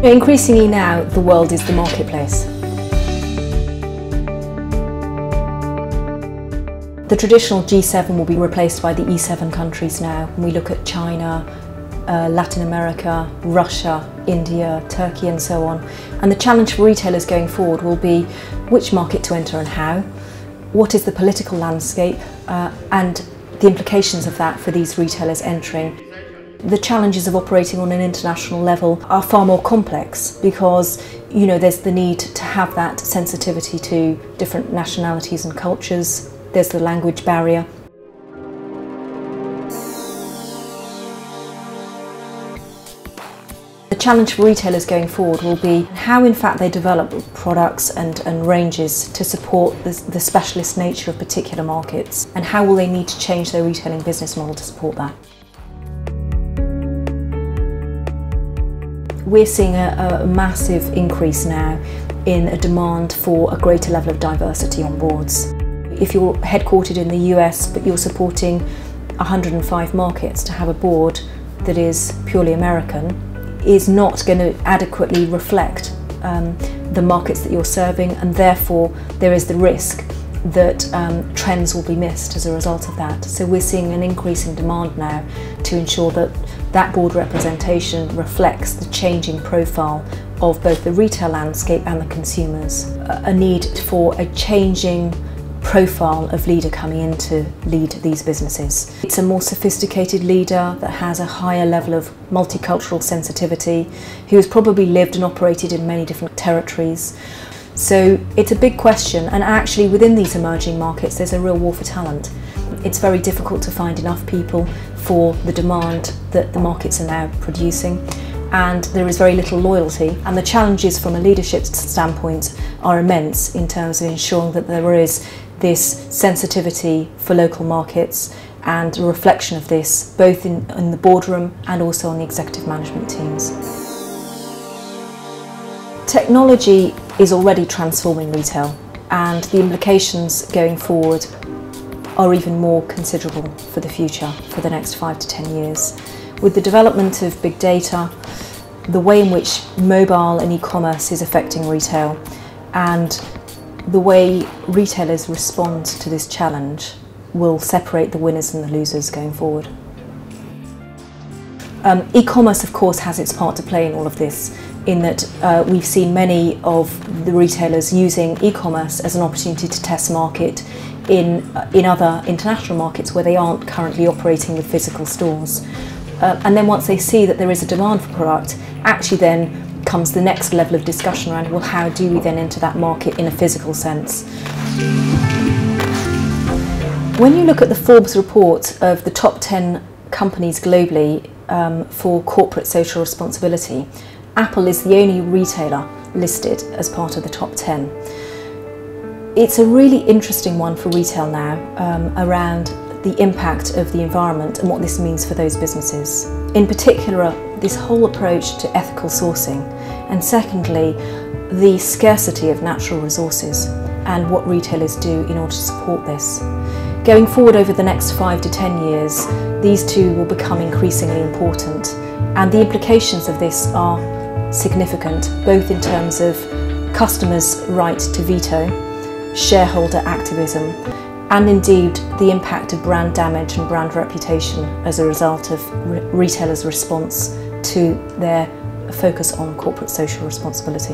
Increasingly now, the world is the marketplace. The traditional G7 will be replaced by the E7 countries now. When we look at China, Latin America, Russia, India, Turkey and so on. And the challenge for retailers going forward will be which market to enter and how, what is the political landscape and the implications of that for these retailers entering. The challenges of operating on an international level are far more complex because, there's the need to have that sensitivity to different nationalities and cultures. There's the language barrier. The challenge for retailers going forward will be how in fact they develop products and ranges to support the specialist nature of particular markets, and how will they need to change their retailing business model to support that. We're seeing a massive increase now in a demand for a greater level of diversity on boards. If you're headquartered in the US but you're supporting 105 markets, to have a board that is purely American is not going to adequately reflect the markets that you're serving, and therefore there is the risk that trends will be missed as a result of that. So we're seeing an increase in demand now to ensure that that board representation reflects the changing profile of both the retail landscape and the consumers. A need for a changing profile of leader coming in to lead these businesses. It's a more sophisticated leader that has a higher level of multicultural sensitivity, who has probably lived and operated in many different territories. So it's a big question, and actually within these emerging markets there's a real war for talent. It's very difficult to find enough people for the demand that the markets are now producing, and there is very little loyalty, and the challenges from a leadership standpoint are immense in terms of ensuring that there is this sensitivity for local markets and a reflection of this both in the boardroom and also on the executive management teams. Technology is already transforming retail, and the implications going forward are even more considerable for the future, for the next 5 to 10 years. With the development of big data, the way in which mobile and e-commerce is affecting retail, and the way retailers respond to this challenge will separate the winners and the losers going forward. E-commerce of course has its part to play in all of this, in that we've seen many of the retailers using e-commerce as an opportunity to test market in other international markets where they aren't currently operating with physical stores. And then once they see that there is a demand for product, actually then comes the next level of discussion around, well, how do we then enter that market in a physical sense? When you look at the Forbes report of the top 10 companies globally for corporate social responsibility, Apple is the only retailer listed as part of the top 10. It's a really interesting one for retail now around the impact of the environment and what this means for those businesses. In particular, this whole approach to ethical sourcing, and secondly, the scarcity of natural resources and what retailers do in order to support this. Going forward over the next 5 to 10 years, these two will become increasingly important, and the implications of this are significant, both in terms of customers' right to veto, shareholder activism, and indeed the impact of brand damage and brand reputation as a result of retailers' response to their focus on corporate social responsibility.